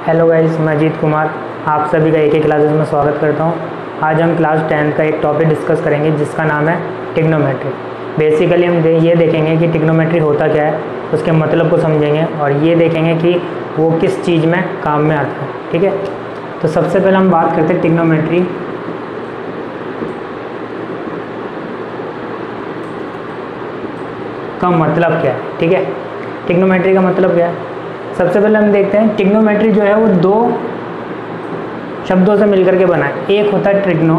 Hello guys, मैं अजीत कुमार आप सभी का एक ही क्लासेस में स्वागत करता हूं। आज हम क्लास 10 का एक टॉपिक डिस्कस करेंगे जिसका नाम है ट्रिग्नोमेट्री। बेसिकली हम ये देखेंगे कि ट्रिग्नोमेट्री होता क्या है, उसके मतलब को समझेंगे और ये देखेंगे कि वो किस चीज़ में काम में आता है। ठीक है, तो सबसे पहले हम बात करते हैं ट्रिग्नोमेट्री का मतलब क्या है। ठीक है, ट्रिग्नोमेट्री का मतलब क्या है, सबसे पहले हम देखते हैं। ट्रिग्नोमेट्री जो है वो दो शब्दों से मिलकर के बना है। एक होता है ट्रिग्नो,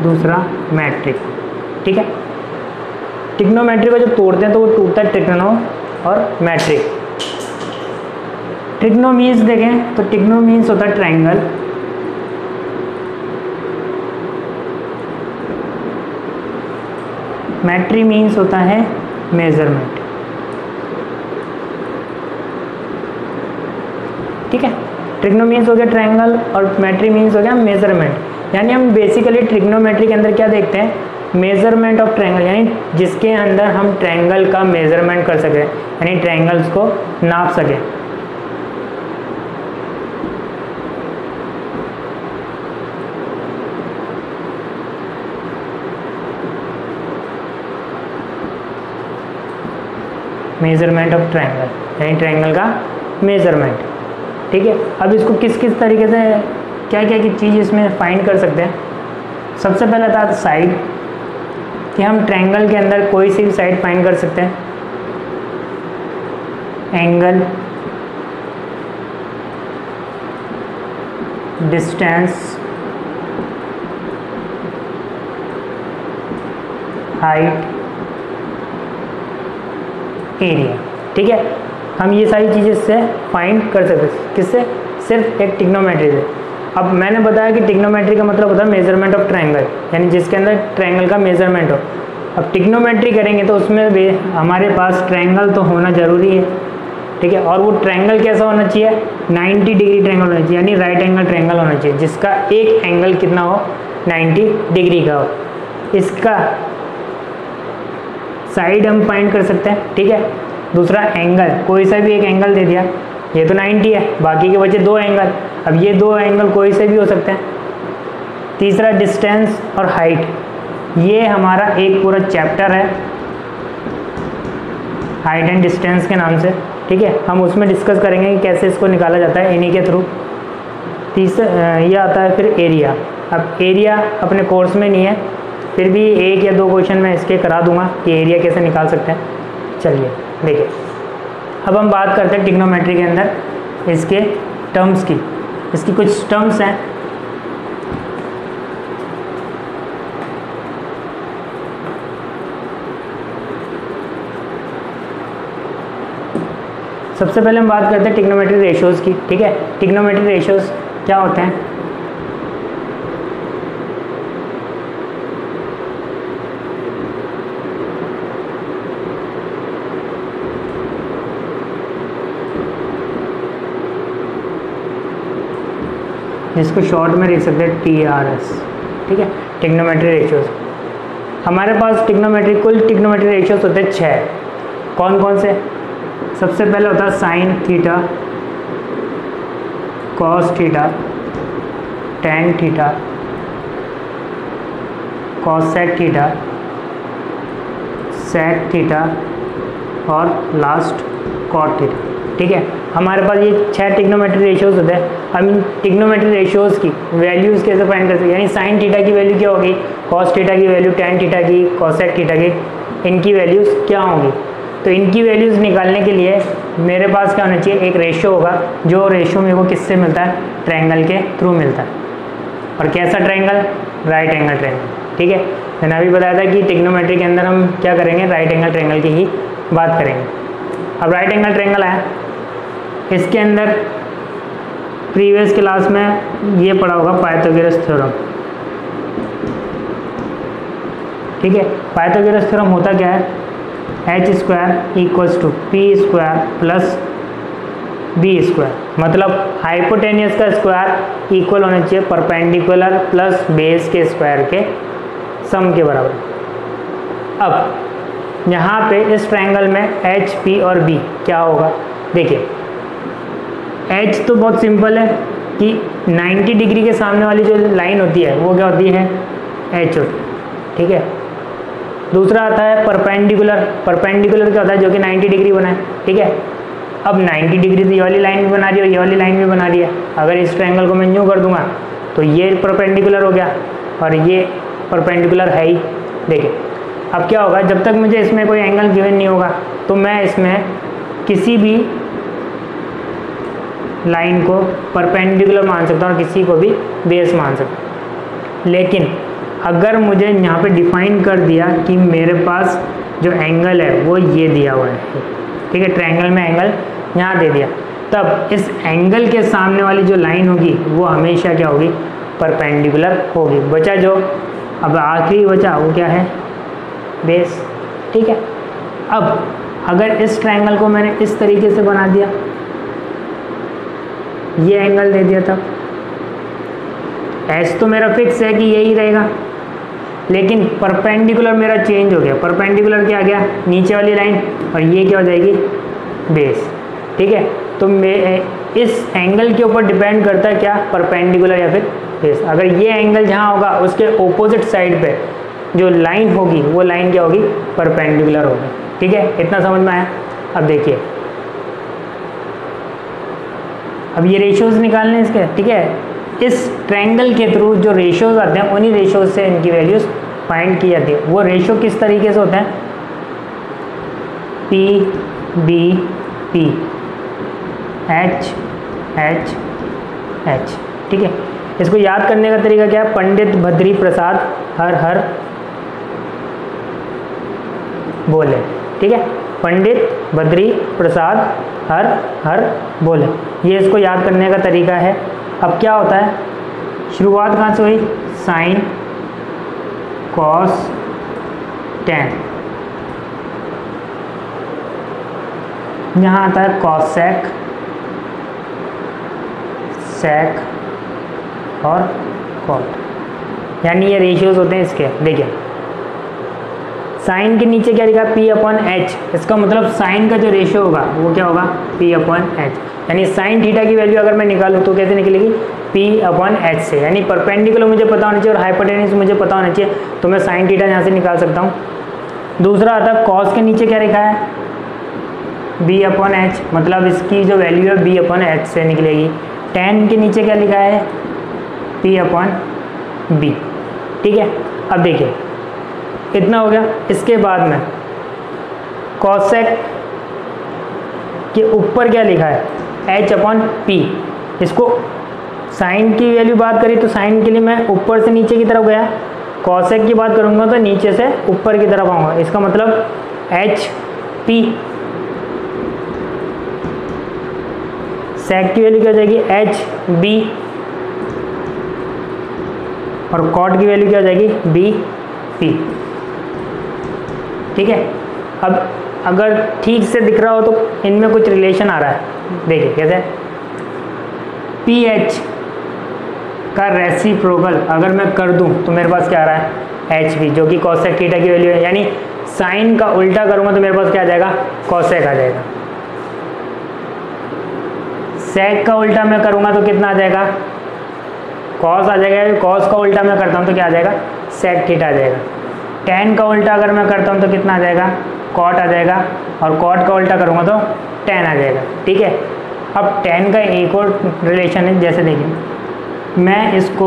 दूसरा मैट्रिक। ठीक है, ट्रिग्नोमेट्री को जब तोड़ते हैं तो वो टूटता है ट्रिग्नो और मैट्रिक। ट्रिग्नो मीन्स देखें तो ट्रिग्नो मीन्स होता है ट्रायंगल, मैट्री मीन्स होता है मेजरमेंट। ठीक है, ट्रिग्नो मीन्स हो गया ट्रायंगल और मैट्री मीन्स हो गया मेजरमेंट। यानी हम बेसिकली ट्रिग्नोमेट्री के अंदर क्या देखते हैं, मेजरमेंट ऑफ ट्रायंगल, यानी जिसके अंदर हम ट्रायंगल का मेजरमेंट कर सकें, यानी ट्रायंगल्स को नाप सकें। मेजरमेंट ऑफ ट्रायंगल यानी ट्रायंगल का मेजरमेंट। ठीक है, अब इसको किस किस तरीके से क्या क्या की चीज़ इसमें फाइंड कर सकते हैं। सबसे पहले था साइड, कि हम ट्रायंगल के अंदर कोई सी भी साइड फाइंड कर सकते हैं। Angle, distance, height, area. ठीक है, हम ये सारी चीज़ें से फाइंड कर सकते हैं। किससे? सिर्फ एक ट्रिग्नोमेट्री से। अब मैंने बताया कि ट्रिग्नोमेट्री का मतलब होता है मेजरमेंट ऑफ ट्रायंगल, यानी जिसके अंदर ट्रायंगल का मेजरमेंट हो। अब ट्रिग्नोमेट्री करेंगे तो उसमें भी हमारे पास ट्रायंगल तो होना ज़रूरी है। ठीक है, और वो ट्रायंगल कैसा होना चाहिए, 90 डिग्री ट्रायंगल होना चाहिए, यानी राइट एंगल ट्रायंगल होना चाहिए, जिसका एक एंगल कितना हो, 90 डिग्री का हो। इसका साइड हम फाइंड कर सकते हैं। ठीक है, दूसरा एंगल, कोई सा भी एक एंगल दे दिया, ये तो 90 है, बाकी के बचे दो एंगल। अब ये दो एंगल कोई से भी हो सकते हैं। तीसरा डिस्टेंस और हाइट, ये हमारा एक पूरा चैप्टर है हाइट एंड डिस्टेंस के नाम से। ठीक है, हम उसमें डिस्कस करेंगे कि कैसे इसको निकाला जाता है इन्हीं के थ्रू। तीसरा ये आता है फिर एरिया। अब एरिया अपने कोर्स में नहीं है, फिर भी एक या दो क्वेश्चन मैं इसके करा दूंगा कि एरिया कैसे निकाल सकते हैं। चलिए देखिए, अब हम बात करते हैं ट्रिग्नोमेट्री के अंदर इसके टर्म्स की। इसकी कुछ टर्म्स हैं। सबसे पहले हम बात करते हैं ट्रिग्नोमेट्री रेशियोज की। ठीक है, ट्रिग्नोमेट्री रेशियोज क्या होते हैं। जिसको शॉर्ट में लिख सकते हैं TRS। ठीक है, ट्रिग्नोमेट्री रेशियोज। हमारे पास कुल ट्रिग्नोमेट्री रेशियोज होते हैं 6। कौन कौन से? सबसे पहले होता है sine theta, cos theta, tan theta, cosec theta, sec theta और लास्ट कॉट थीटा। ठीक है, हमारे पास ये 6 ट्रिग्नोमेट्री रेशियोज होते हैं। हम इन ट्रिग्नोमेट्री रेशियोज की वैल्यूज़ कैसे फाइंड कर सकते हैं, यानी साइन थीटा की वैल्यू क्या होगी, कॉस थीटा की वैल्यू, टैन थीटा की, कॉसेक थीटा की, इनकी वैल्यूज़ क्या होंगी। तो इनकी वैल्यूज़ निकालने के लिए मेरे पास क्या होना चाहिए, एक रेशियो होगा, जो रेशियो मेरे को किससे मिलता है, ट्रायंगल के थ्रू मिलता है। और कैसा ट्रायंगल, राइट एंगल ट्रायंगल। ठीक है, मैंने अभी बताया था कि ट्रिग्नोमेट्री के अंदर हम क्या करेंगे, राइट एंगल ट्रायंगल की ही बात करेंगे। अब राइट एंगल ट्रायंगल है, इसके अंदर प्रीवियस क्लास में ये पढ़ा होगा पाइथागोरस थ्योरम। ठीक है, पाइथागोरस थ्योरम होता क्या है, h² = p² प्लस b², मतलब हाइपोटेनियस का स्क्वायर इक्वल होना चाहिए परपेंडिकुलर प्लस बेस के स्क्वायर के सम के बराबर। अब यहाँ पे इस ट्रायंगल में एच पी और बी क्या होगा, देखिए एच तो बहुत सिंपल है कि 90 डिग्री के सामने वाली जो लाइन होती है वो क्या होती है, एच होती है, ठीक है। दूसरा आता है परपेंडिकुलर, परपेंडिकुलर क्या होता है, जो कि 90 डिग्री बनाए, ठीक है। अब 90 डिग्री तो ये वाली लाइन भी बना रही है और ये वाली लाइन भी बना रही है, अगर इस ट्रायंगल को मैं यूँ कर दूंगा तो ये परपेंडिकुलर हो गया और ये परपेंडिकुलर है ही। देखिए अब क्या होगा, जब तक मुझे इसमें कोई एंगल गिवन नहीं होगा तो मैं इसमें किसी भी लाइन को परपेंडिकुलर मान सकता हूँ और किसी को भी बेस मान सकता हूँ। लेकिन अगर मुझे यहाँ पे डिफाइन कर दिया कि मेरे पास जो एंगल है वो ये दिया हुआ है, ठीक है, ट्रायंगल में एंगल यहाँ दे दिया, तब इस एंगल के सामने वाली जो लाइन होगी वो हमेशा क्या होगी, परपेंडिकुलर होगी। बचा जो अब आखिरी बचा वो क्या है, बेस, ठीक है। अब अगर इस ट्रायंगल को मैंने इस तरीके से बना दिया, ये एंगल दे दिया, तब एस तो मेरा फिक्स है कि यही रहेगा, लेकिन परपेंडिकुलर मेरा चेंज हो गया। परपेंडिकुलर क्या आ गया, नीचे वाली लाइन, और ये क्या हो जाएगी, बेस, ठीक है। तो इस एंगल के ऊपर डिपेंड करता है क्या, परपेंडिकुलर या फिर बेस। अगर ये एंगल जहाँ होगा उसके ऑपोजिट साइड पे जो लाइन होगी वो लाइन क्या होगी, परपेंडिकुलर होगी, ठीक है। इतना समझ में आया। अब देखिए, अब ये रेशियोज निकालने इसके, ठीक है। इस ट्रायंगल के थ्रू जो रेशियोज आते हैं उन्हीं रेशियोज से इनकी वैल्यूज फाइंड की जाती है। वो रेशियो किस तरीके से होते हैं, P B P, H H H, ठीक है। इसको याद करने का तरीका क्या है, पंडित भद्री प्रसाद हर हर बोले, ठीक है। पंडित बद्री प्रसाद हर हर बोले, ये इसको याद करने का तरीका है। अब क्या होता है, शुरुआत कहाँ से हुई, साइन कॉस टेन, यहाँ आता है कॉसेक सेक और कॉट, यानी ये रेशियोज होते हैं इसके। देखिए साइन के नीचे क्या लिखा, पी अपॉन एच, इसका मतलब साइन का जो रेशियो होगा वो क्या होगा, पी अपॉन एच। यानी साइन थीटा की वैल्यू अगर मैं निकालूँ तो कैसे निकलेगी, पी अपॉन एच से, यानी परपेंडिकुलर मुझे पता होना चाहिए और हाइपोटेन्यूज मुझे पता होना चाहिए, तो मैं साइन थीटा यहाँ से निकाल सकता हूँ। दूसरा आता है कॉस के नीचे क्या लिखा है, बी अपॉन एच, मतलब इसकी जो वैल्यू है बी अपॉन एच से निकलेगी। टेन के नीचे क्या लिखा है, पी अपॉन बी, ठीक है। अब देखिए इतना हो गया। इसके बाद में कॉसेक के ऊपर क्या लिखा है, एच अपॉन पी। इसको साइन की वैल्यू बात करी तो साइन के लिए मैं ऊपर से नीचे की तरफ गया, कॉसेक की बात करूँगा तो नीचे से ऊपर की तरफ आऊँगा। इसका मतलब एच पी, सेक की वैल्यू क्या हो जाएगी, एच बी, और कॉट की वैल्यू क्या हो जाएगी, बी पी, ठीक है। अब अगर ठीक से दिख रहा हो तो इनमें कुछ रिलेशन आ रहा है, देखिए कैसे, पी एच का रेसिप्रोकल अगर मैं कर दूं तो मेरे पास क्या आ रहा है, एच बी, जो कि कॉसेक थीटा की वैल्यू है। यानी साइन का उल्टा करूंगा तो मेरे पास क्या आ जाएगा, कॉसेक आ जाएगा। सेक का उल्टा मैं करूंगा तो कितना आ जाएगा, कॉस आ जाएगा। कॉस का उल्टा मैं करता हूँ तो क्या आ जाएगा, सेक थीटा आ जाएगा। टेन का उल्टा अगर मैं करता हूँ तो कितना आ जाएगा, कॉट आ जाएगा, और कॉट का उल्टा करूँगा तो टेन आ जाएगा, ठीक है। अब टेन का एक और रिलेशन है, जैसे देखिए मैं इसको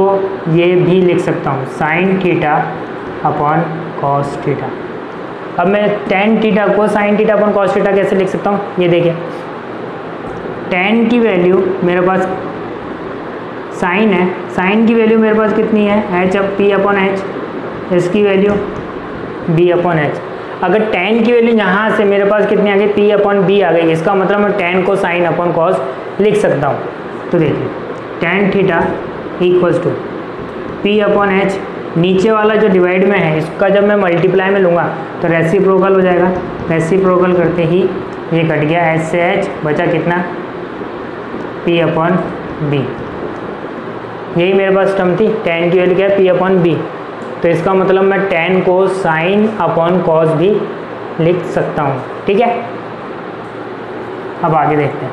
ये भी लिख सकता हूँ, sine theta upon cos theta. अब मैं टेन थीटा को sine theta upon cos theta कैसे लिख सकता हूँ, ये देखिए टेन की वैल्यू मेरे पास साइन है, साइन की वैल्यू मेरे पास कितनी है, H up P upon H, इसकी वैल्यू बी अपॉन एच। अगर टेन की वैल्यू यहाँ से मेरे पास कितनी आ गई, पी अपॉन बी आ गई, इसका मतलब मैं टेन को साइन अपॉन कॉस लिख सकता हूँ। तो देखिए tan theta equals to P upon H, नीचे वाला जो डिवाइड में है इसका जब मैं मल्टीप्लाई में लूँगा तो रेसिप्रोकल हो जाएगा, रेसिप्रोकल करते ही ये कट गया, एच से एच बचा कितना, पी अपॉन बी। यही मेरे पास टर्म थी, टेन की वैल्यू क्या है, पी अपॉन बी। तो इसका मतलब मैं टेन को साइन अपॉन कॉस भी लिख सकता हूँ। ठीक है, अब आगे देखते हैं।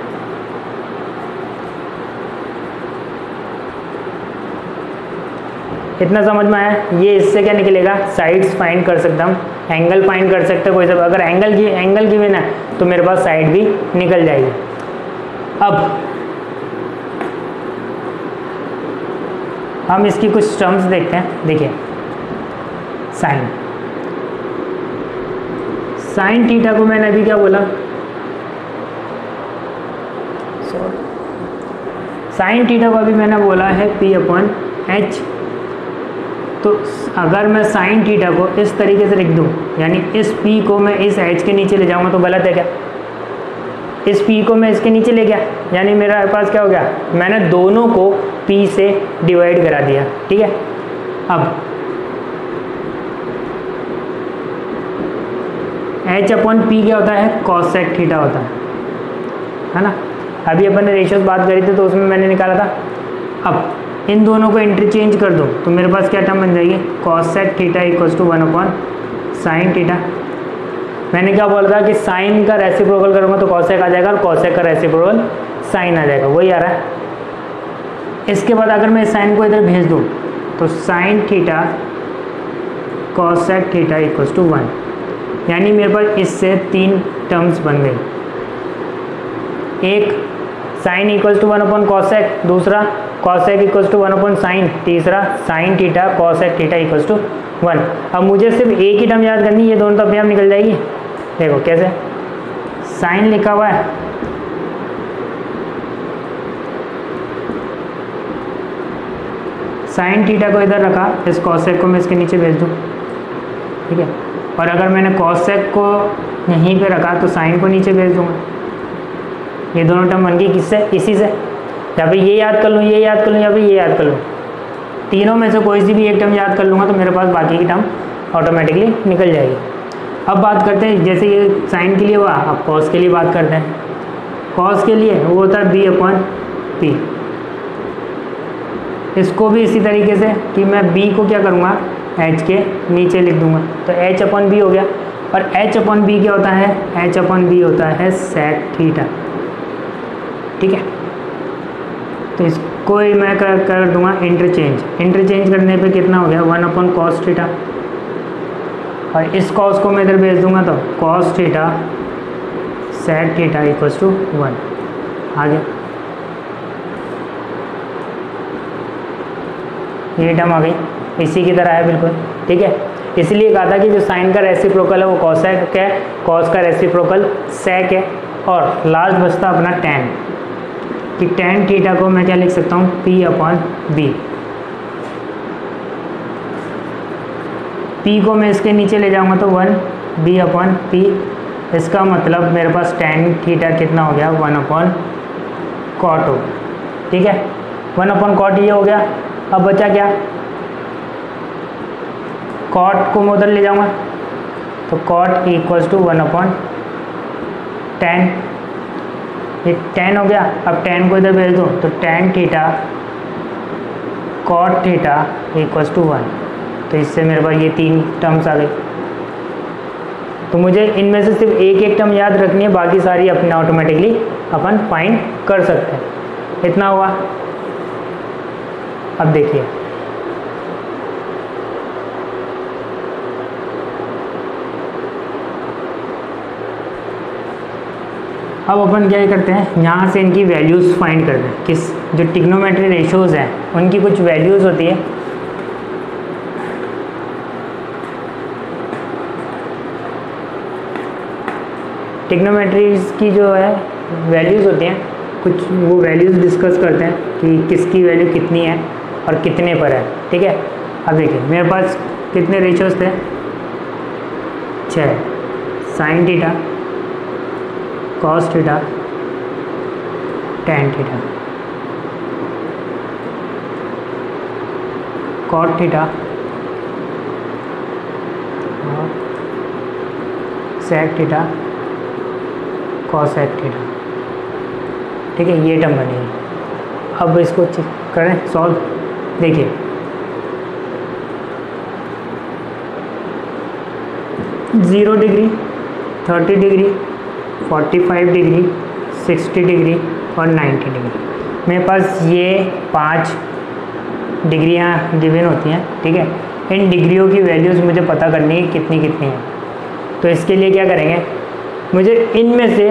इतना समझ में आया। ये इससे क्या निकलेगा, साइड्स फाइंड कर सकता हूँ, एंगल फाइंड कर सकते कोई सब। अगर एंगल गिवन है तो मेरे पास साइड भी निकल जाएगी। अब हम इसकी कुछ टर्म्स देखते हैं। देखिए, साइन थीटा को मैंने अभी क्या बोला, साइन थीटा को अभी मैंने बोला है P/H। तो अगर मैं साइन थीटा को इस तरीके से लिख दूं, यानी इस P को मैं इस H के नीचे ले जाऊंगा तो गलत है क्या? इस P को मैं इसके नीचे ले गया, यानी मेरा पास क्या हो गया, मैंने दोनों को P से डिवाइड करा दिया। ठीक है, अब H/P क्या होता है, cosec थीटा होता है ना। अभी अपन ने रेशियोज बात करी थी तो उसमें मैंने निकाला था। अब इन दोनों को इंटरचेंज कर दूं तो मेरे पास क्या टर्म बन जाएगी, cosec theta equals to 1/sin theta. मैंने क्या बोला था कि साइन का रेसिप्रोकल करूँगा तो cosec आ जाएगा और cosec का रेसिप्रोकल साइन आ जाएगा, वही आ रहा है। इसके बाद अगर मैं साइन को इधर भेज दूँ तो sine theta cosec theta equals to 1, यानी मेरे पास इससे 3 टर्म्स बन गई। एक साइन इक्वल्स टू 1/cosec, दूसरा cosec इक्वल्स टू 1/sin, तीसरा sine theta cosec theta equals to 1। अब मुझे सिर्फ एक ही टर्म याद करनी, ये दोनों तो अपने आप निकल जाएगी। देखो कैसे, साइन लिखा हुआ है, साइन थीटा को इधर रखा, इस cosec को मैं इसके नीचे भेज दूँ। ठीक है, और अगर मैंने cosec को यहीं पे रखा तो साइन को नीचे भेज दूँगा। ये दोनों टर्म बन गई किससे, इसी से। या फिर ये याद कर लूँ, ये याद कर लूँ, या फिर ये याद कर लूँ, तीनों में से कोई सी भी एक टर्म याद कर लूँगा तो मेरे पास बाकी की टर्म ऑटोमेटिकली निकल जाएगी। अब बात करते हैं, जैसे ये साइन के लिए हुआ, अब कॉस के लिए बात करते हैं। कॉस के लिए वो होता है B/P। इसको भी इसी तरीके से कि मैं B को क्या करूँगा, H के नीचे लिख दूँगा, तो H/B हो गया। और H/B क्या होता है, H/B होता है sec थीटा। ठीक है, तो इसको ही मैं कर दूंगा इंटरचेंज करने पे कितना हो गया, 1/cos थीटा। और इस cos को मैं इधर भेज दूंगा तो cos theta sec theta equals to 1। आगे ये टर्म आ गई, इसी की तरह है बिल्कुल। ठीक है, इसलिए कहा था कि जो साइन का रेसिप्रोकल है वो cosec है, cos का रेसिप्रोकल sec है, और लास्ट बचता अपना tan, कि tan थीटा को मैं क्या लिख सकता हूँ, P/B। P को मैं इसके नीचे ले जाऊँगा तो 1/P। इसका मतलब मेरे पास tan थीटा कितना हो गया, 1/cot हो। ठीक है, 1/cot ये हो गया। अब बचा क्या, cot को मैं उधर ले जाऊँगा तो cot इक्वल्स टू 1/tan। ये tan हो गया। अब tan को इधर भेज दो तो tan theta cot theta equals to 1। तो इससे मेरे पास ये 3 टर्म्स आ गई। तो मुझे इनमें से सिर्फ एक टर्म याद रखनी है, बाकी सारी अपने ऑटोमेटिकली अपन फाइंड कर सकते हैं। इतना हुआ। अब देखिए, अब अपन क्या करते हैं, यहाँ से इनकी वैल्यूज़ फाइंड करते हैं। किस जो ट्रिग्नोमेट्री रेशियोज़ हैं उनकी कुछ वैल्यूज़ होती है। ट्रिग्नोमेट्रीज की जो है वैल्यूज़ होती हैं, कुछ वो वैल्यूज़ डिस्कस करते हैं कि किसकी वैल्यू कितनी है और कितने पर है। ठीक है, अब देखिए मेरे पास कितने रेशियोज़ थे, 6, sine theta cos theta tan theta cot theta और sec थीटा cosec थीटा। ठीक है, ये टर्म बनेगी। अब इसको चेक करें, सॉल्व। देखिए 0 डिग्री 30 डिग्री, 45 डिग्री, 60 डिग्री और 90 डिग्री। मेरे पास ये 5 डिग्रियाँ गिवन होती हैं, ठीक है। इन डिग्रियों की वैल्यूज़ मुझे पता करनी है कितनी कितनी है। तो इसके लिए क्या करेंगे, मुझे इनमें से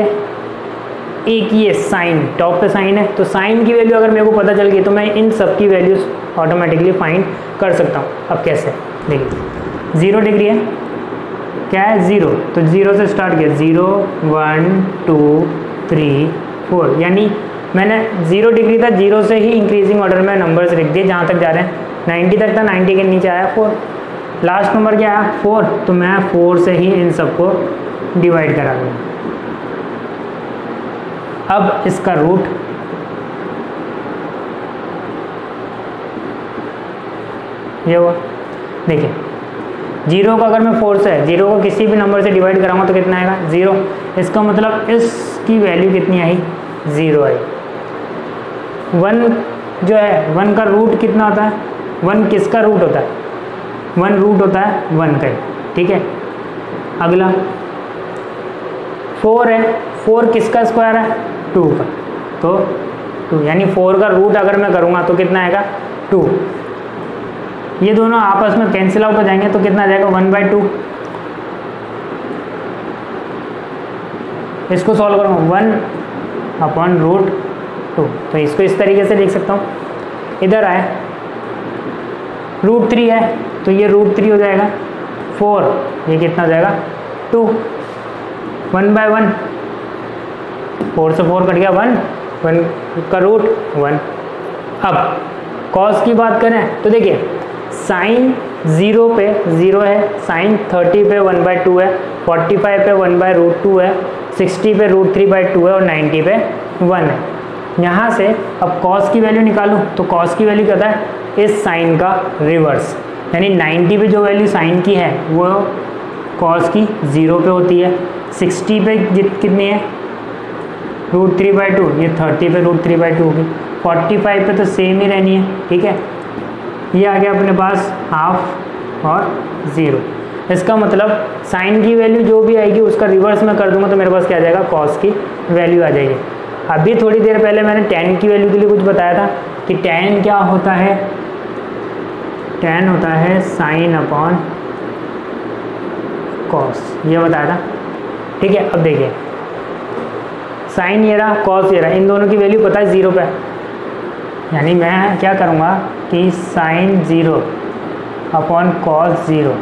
एक ये साइन, टॉप पे साइन है, तो साइन की वैल्यू अगर मेरे को पता चल गई तो मैं इन सब की वैल्यूज़ ऑटोमेटिकली फाइंड कर सकता हूँ। अब कैसे, देखिए 0 डिग्री है, क्या है 0, तो 0 से स्टार्ट किया, 0 1 2 3 4, यानी मैंने 0 डिग्री था, 0 से ही इंक्रीजिंग ऑर्डर में नंबर्स लिख दिए जहाँ तक जा रहे हैं। 90 तक था, 90 के नीचे आया 4, लास्ट नंबर क्या आया 4, तो मैं 4 से ही इन सबको डिवाइड करा दूँगा। अब इसका रूट ये हुआ, देखिए 0 को अगर मैं 4 से 0 को किसी भी नंबर से डिवाइड कराऊंगा तो कितना आएगा 0, इसका मतलब इसकी वैल्यू कितनी आई 0 आई। 1 जो है 1 का रूट कितना होता है, 1 किसका रूट होता है, 1 रूट होता है 1 का, ठीक है। अगला 4 है, 4 किसका स्क्वायर है 2 का, तो 2, यानी 4 का रूट अगर मैं करूँगा तो कितना आएगा 2। ये दोनों आपस में कैंसिल आउट हो जाएंगे तो कितना आ जाएगा 1/2। इसको सॉल्व करूँगा 1/√2, तो इसको इस तरीके से लिख सकता हूँ। इधर आए √3 है तो ये √3 हो जाएगा, 4 ये कितना हो जाएगा 2, 1/1, 4 से 4 कट गया 1, 1 का रूट 1। अब कॉस की बात करें तो देखिए साइन 0 पे 0 है, साइन 30 पे 1/2 है, 45 पे 1/√2 है, 60 पे √3/2 है और 90 पे 1 है। यहाँ से अब कॉस की वैल्यू निकालूँ तो कॉस की वैल्यू क्या होता है इस साइन का रिवर्स, यानी 90 पे जो वैल्यू साइन की है वो कॉस की 0 पे होती है, 60 पे कितनी है √3/2, ये 30 पे √3/2 होगी, 45 पे तो सेम ही रहनी है, ठीक है। ये आ गया अपने पास हाफ और 0। इसका मतलब साइन की वैल्यू जो भी आएगी उसका रिवर्स में कर दूंगा तो मेरे पास क्या आ जाएगा कॉस की वैल्यू आ जाएगी। अभी थोड़ी देर पहले मैंने tan की वैल्यू के लिए कुछ बताया था कि tan क्या होता है, tan होता है साइन अपॉन कॉस, ये बताया था, ठीक है। अब देखिए साइन ये रहा, कॉस ये रहा, इन दोनों की वैल्यू पता है 0 पे, यानी मैं क्या करूँगा कि साइन 0 अपॉन कॉस 0,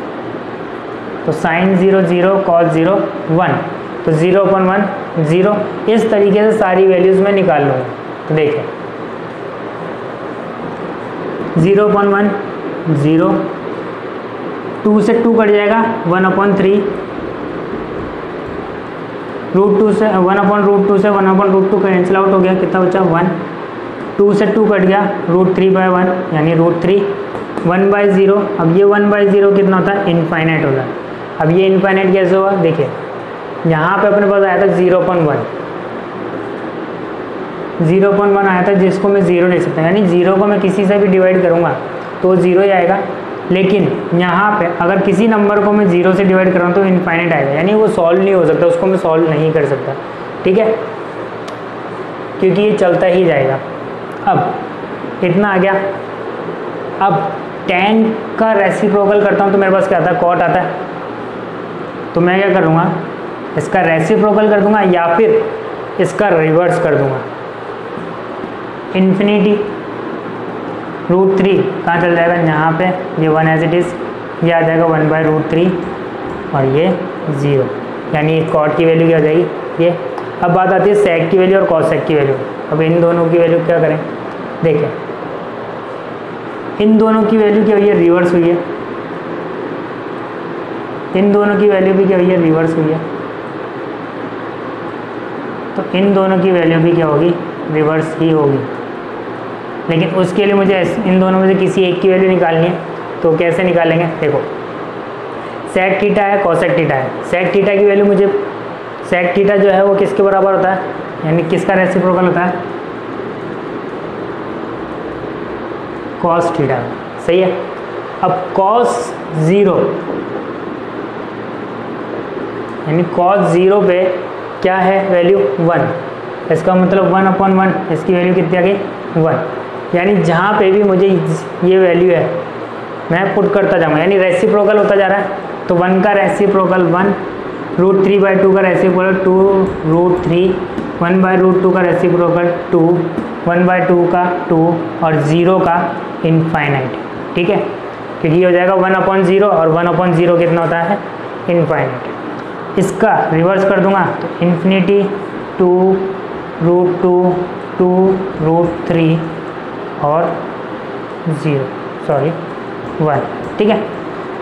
तो साइन 0 0 कॉस 0 1, तो 0/1 0, इस तरीके से सारी वैल्यूज़ मैं निकाल लूँगा। तो देखिए 0/1 0, 2 से 2 कट जाएगा 1/3, √2 से 1/√2 से 1/√2 कैंसिल आउट हो गया, कितना बचा 1, 2 से 2 कट गया √3/1 यानी √3, 1/0, अब ये 1/0 कितना होता है इनफाइनाइट होता है। अब ये इनफाइनाइट कैसे हुआ, देखिए यहाँ पे अपने पास आया था 0/1, 0/1 आया था जिसको मैं 0 ले सकता हूँ, यानी 0 को मैं किसी से भी डिवाइड करूँगा तो 0 ही आएगा। लेकिन यहाँ पे अगर किसी नंबर को मैं 0 से डिवाइड कर रहा हूँ तो इनफाइनाइट आएगा, यानी वो सॉल्व नहीं हो सकता, उसको मैं सॉल्व नहीं कर सकता, ठीक है, क्योंकि ये चलता ही जाएगा। अब इतना आ गया। अब tan का रेसिप्रोकल करता हूँ तो मेरे पास क्या आता है कॉट आता है, तो मैं क्या करूँगा इसका रेसिप्रोकल कर दूंगा या फिर इसका रिवर्स कर दूंगा, इन्फिनिटी √3 कहाँ चल जाएगा, यहाँ पे ये 1 एज इट इज़, ये आ जाएगा 1/√3 और ये 0, यानी कॉट की वैल्यू क्या हो जाएगी ये। अब बात आती है सेक की वैल्यू और कॉसेक की वैल्यू। अब इन दोनों की वैल्यू क्या करें, देखें इन दोनों की वैल्यू क्या हुई है रिवर्स हुई है, इन दोनों की वैल्यू भी क्या हुई है रिवर्स हुई है, तो इन दोनों की वैल्यू भी क्या होगी रिवर्स ही होगी। लेकिन उसके लिए मुझे इन दोनों में से किसी एक की वैल्यू निकालनी है, तो कैसे निकालेंगे, देखो सेक थीटा है कॉसेक थीटा है, सेक थीटा की वैल्यू मुझे, सेक थीटा जो है वो किसके बराबर होता है, यानी किसका रेसिप्रोकल होता है कॉस थीटा, सही है। अब कॉस 0 यानी cos 0 पे क्या है वैल्यू 1, इसका मतलब 1/1, इसकी वैल्यू कितनी आ गई 1। यानी जहाँ पे भी मुझे ये वैल्यू है मैं पुट करता जाऊँगा, यानी रेसिप्रोकल होता जा रहा है। तो 1 का रेसिप्रोकल 1, √3/2 का रेसिप्रोकल 2 √3, 1/√2 का रेसिप्रोकल 2, 1/2 का 2 और 0 का इनफाइनाइट। ठीक है, क्योंकि ये हो जाएगा 1/0 और 1/0 कितना होता है इनफाइनाइट। इसका रिवर्स कर दूंगा तो इन्फिनिटी 2 √2 2 √3 और 1। ठीक है,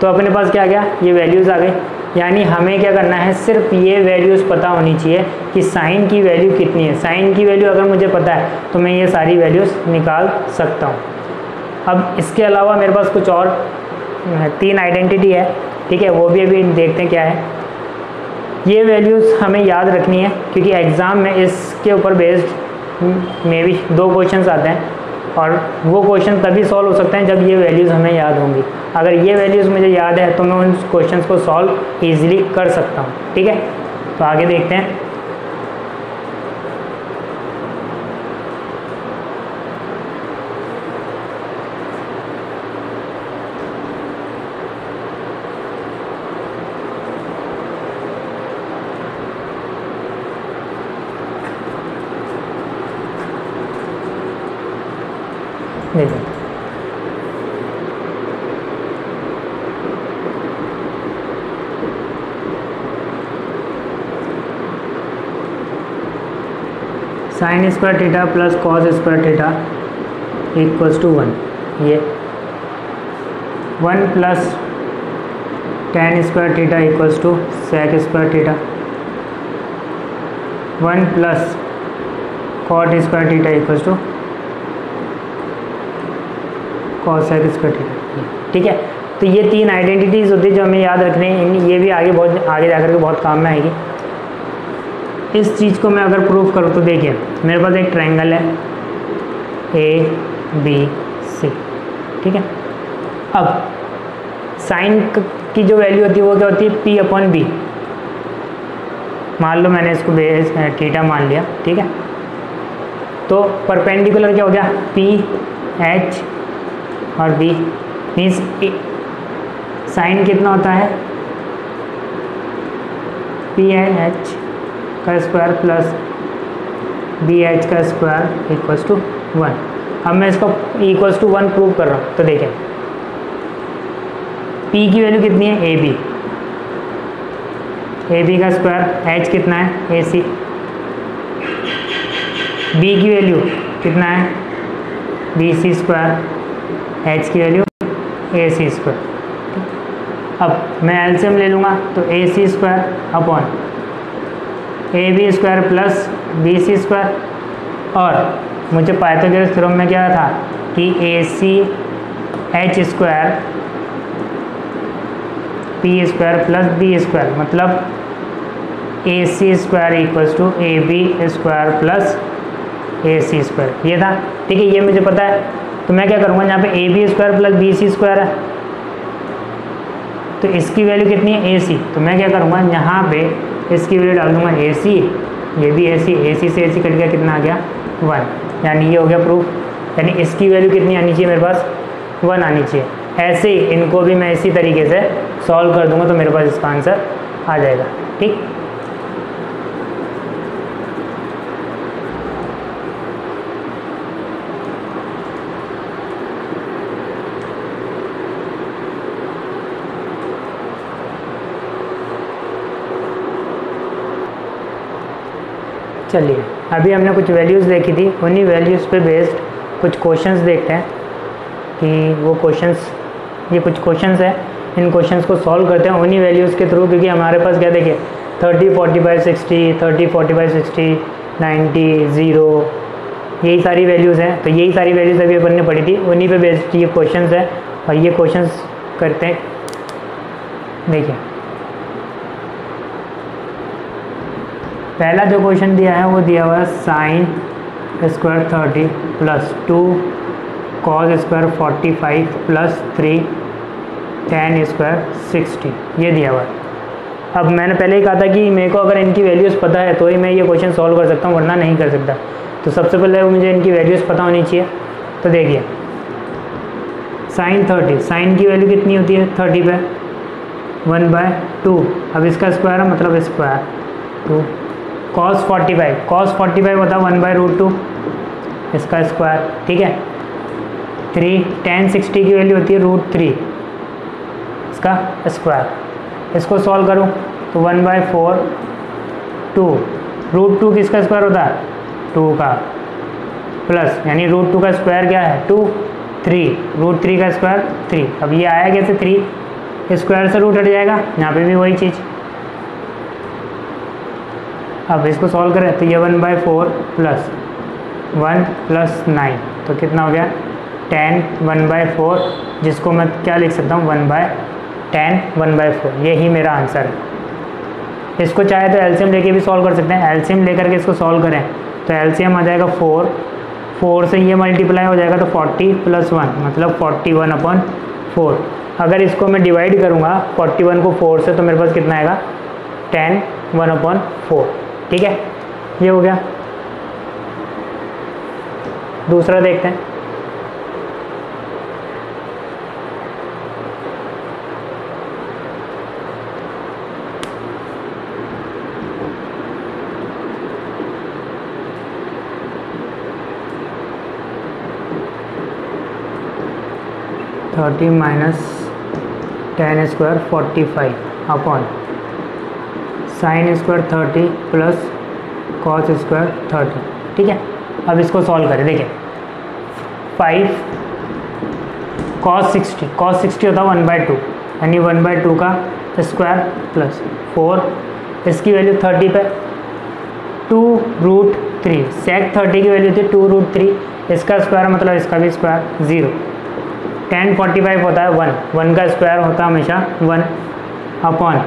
तो अपने पास क्या आ गया, ये वैल्यूज़ आ गई। यानी हमें क्या करना है, सिर्फ ये वैल्यूज़ पता होनी चाहिए कि साइन की वैल्यू कितनी है। साइन की वैल्यू अगर मुझे पता है तो मैं ये सारी वैल्यूज़ निकाल सकता हूँ। अब इसके अलावा मेरे पास कुछ और 3 आइडेंटिटी है। ठीक है, वो भी अभी देखते हैं क्या है। ये वैल्यूज़ हमें याद रखनी है क्योंकि एग्ज़ाम में इसके ऊपर बेस्ड में भी 2 क्वेश्चंस आते हैं और वो क्वेश्चन तभी सॉल्व हो सकते हैं जब ये वैल्यूज़ हमें याद होंगी। अगर ये वैल्यूज़ मुझे याद है तो मैं उन क्वेश्चंस को सॉल्व ईजिली कर सकता हूँ। ठीक है, तो आगे देखते हैं। देखो sine square theta plus cos square theta equals to 1। ये 1 plus tan square theta equals to sec square theta, 1 plus cot square theta equals to cos sec square theta. ठीक है, तो ये 3 आइडेंटिटीज़ होती है जो हमें याद रखनी है। ये भी आगे जाकर के बहुत काम में आएगी। इस चीज़ को मैं अगर प्रूफ करूँ तो देखिए मेरे पास एक ट्रायंगल है ABC। ठीक है, अब साइन की जो वैल्यू होती है वो क्या होती है P/B। मान लो मैंने इसको बेस थीटा मान लिया। ठीक है, तो परपेंडिकुलर क्या हो गया PH और B, मीन्स साइन कितना होता है PH का स्क्वायर प्लस BH का स्क्वायर इक्वल्स टू 1। अब मैं इसको इक्वल्स टू 1 प्रूव कर रहा हूँ। तो देखें P की वैल्यू कितनी है AB, AB का स्क्वायर, H कितना है AC, B की वैल्यू कितना है BC स्क्वायर, H की वैल्यू AC स्क्वायर। अब मैं एलसीएम ले लूँगा तो AC square upon AB square plus BC square. और मुझे पाइथागोरस थ्योरम में क्या था कि AC H square P square plus B square, मतलब AC square equals to AB square plus AC square, ये था। ठीक है, ये मुझे पता है। तो मैं क्या करूँगा, यहाँ पे AB square plus BC square है तो इसकी वैल्यू कितनी है AC। तो मैं क्या करूँगा, यहाँ पे इसकी वैल्यू डाल दूँगा AC, ये भी AC से AC कट गया, कितना आ गया 1। यानी ये हो गया प्रूफ। यानी इसकी वैल्यू कितनी आनी चाहिए मेरे पास 1 आनी चाहिए। ऐसे ही इनको भी मैं इसी तरीके से सॉल्व कर दूँगा तो मेरे पास इसका आंसर आ जाएगा। ठीक, चलिए अभी हमने कुछ वैल्यूज़ देखी थी, उन्हीं वैल्यूज़ पे बेस्ड कुछ क्वेश्चंस देखते हैं कि वो क्वेश्चंस, ये कुछ क्वेश्चंस है, इन क्वेश्चंस को सॉल्व करते हैं उन्हीं वैल्यूज़ के थ्रू। क्योंकि हमारे पास क्या देखिए 30 45 60 30 45 60 90 0 यही सारी वैल्यूज़ हैं। तो यही सारी वैल्यूज़ अभी अपन ने पढ़ी थी, उन्हीं पे बेस्ड ये क्वेश्चंस है और ये क्वेश्चंस करते हैं। देखिए पहला जो क्वेश्चन दिया है वो दिया हुआ है sine square 30 plus 2 cos square 45 plus 3 tan square 60, ये दिया हुआ है। अब मैंने पहले ही कहा था कि मेरे को अगर इनकी वैल्यूज़ पता है तो ही मैं ये क्वेश्चन सॉल्व कर सकता हूँ, वरना नहीं कर सकता। तो सबसे पहले मुझे इनकी वैल्यूज़ पता होनी चाहिए। तो देखिए साइन 30, साइन की वैल्यू कितनी होती है 30 पे 1/2। अब इसका स्क्वायर है मतलब स्क्वायर 2। कॉस 45 होता है 1/√2 इसका स्क्वायर, ठीक है। 3 tan 60 की वैल्यू होती है √3 इसका स्क्वायर। इसको सॉल्व करूँ तो 1/4 2 √2 किसका स्क्वायर होता है 2 का, प्लस यानी √2 का स्क्वायर क्या है 2 3 √3 का स्क्वायर 3। अब ये आया कैसे 3, स्क्वायर से रूट हट जाएगा, यहाँ पे भी वही चीज़। अब इसको सॉल्व करें तो ये 1/4 प्लस 1 प्लस 9 तो कितना हो गया 10 1/4, जिसको मैं क्या लिख सकता हूँ 1/10 1/4, यही मेरा आंसर है। इसको चाहे तो एलसीएम लेके भी सॉल्व कर सकते हैं। एलसीएम लेकर के इसको सॉल्व करें तो एलसीएम आ जाएगा 4 से ये मल्टीप्लाई हो जाएगा तो 40 + 1 मतलब 41/4। अगर इसको मैं डिवाइड करूँगा 41 को 4 से तो मेरे पास कितना आएगा 10 1/4, ठीक है। ये हो गया। दूसरा देखते हैं। -10² 45 upon sine square 30 plus cos square 30, ठीक है। अब इसको सॉल्व करें। देखिए 5 cos 60 होता है 1/2 यानी 1/2 का स्क्वायर प्लस 4 इसकी वैल्यू 30 पे 2√3 सेक 30 की वैल्यू थी 2√3 इसका स्क्वायर मतलब इसका भी स्क्वायर 0। tan 45 होता है 1 का स्क्वायर होता है हमेशा 1 upon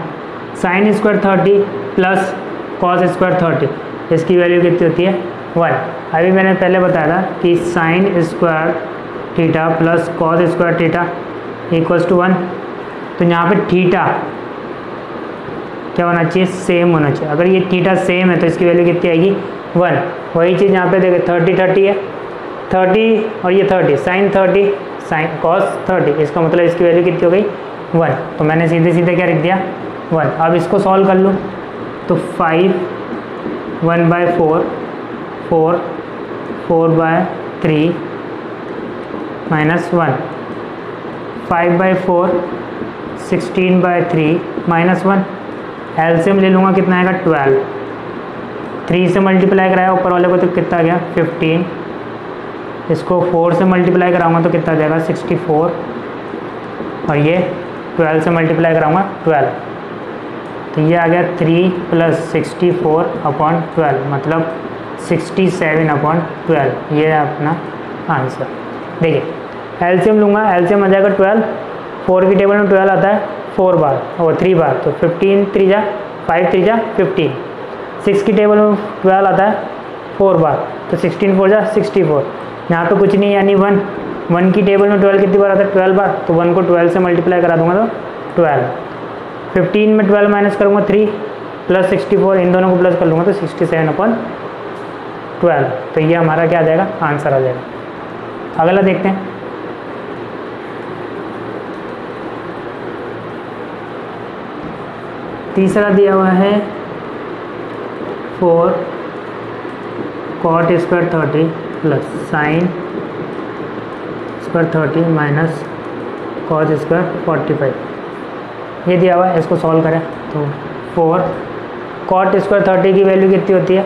sine square 30 plus cos square 30 इसकी वैल्यू कितनी होती है 1। अभी मैंने पहले बताया था कि sine square theta plus cos square theta equals to 1। तो यहाँ पे थीटा क्या होना चाहिए सेम होना चाहिए। अगर ये थीटा सेम है तो इसकी वैल्यू कितनी आएगी 1। वही चीज़ यहाँ पे देखिए 30 है 30 और ये 30 साइन 30 साइन कॉस 30 इसका मतलब इसकी वैल्यू कितनी हो गई 1। तो मैंने सीधे सीधे क्या लिख दिया 1। अब इसको सॉल्व कर लूँ तो 5 1/4 4 4/3 -1 5/4 16/3 -1। एलसीएम ले लूँगा कितना आएगा 12। 3 से मल्टीप्लाई कराया ऊपर वाले को तो कितना आ गया 15। इसको 4 से मल्टीप्लाई कराऊंगा तो कितना आ जाएगा 64 और ये 12 से मल्टीप्लाई कराऊंगा 12 तो ये आ गया 3 + 64/12 मतलब 67/12। ये है अपना आंसर। देखिए एलसीएम लूँगा, एलसीएम आ जाएगा 12। 4 की टेबल में 12 आता है 4 बार और 3 बार तो 15 3 जा 5 3 जा 15। 6 की टेबल में 12 आता है 4 बार तो 16 4 जा 64। यहाँ पे कुछ नहीं यानी 1 की टेबल में 12 कितनी बार आता है 12 बार तो 1 को 12 से मल्टीप्लाई करा दूंगा तो 12। 15 में 12 माइनस करूँगा 3 + 64 इन दोनों को प्लस कर लूँगा तो 67/12। तो ये हमारा क्या आ जाएगा आंसर आ जाएगा। अगला देखते हैं। तीसरा दिया हुआ है 4 cot square 30 plus sine square 30 minus cos square 45 ये दिया हुआ है। इसको सॉल्व करें तो 4 cot स्क्वायर 30 की वैल्यू कितनी होती है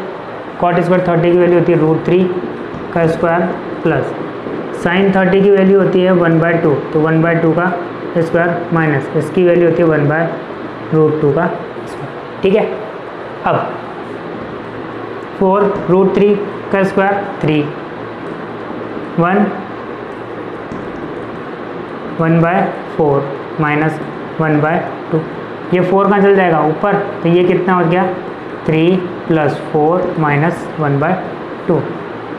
cot स्क्वायर 30 की वैल्यू होती है √3 का स्क्वायर प्लस साइन 30 की वैल्यू होती है 1/2 तो 1/2 का स्क्वायर माइनस इसकी वैल्यू होती है 1/√2 का स्क्वायर, ठीक है। अब 4 √3 का स्क्वायर 3 1/4 माइनस 1/2 ये 4 कहाँ चल जाएगा ऊपर तो ये कितना हो गया 3 + 4 माइनस 1/2।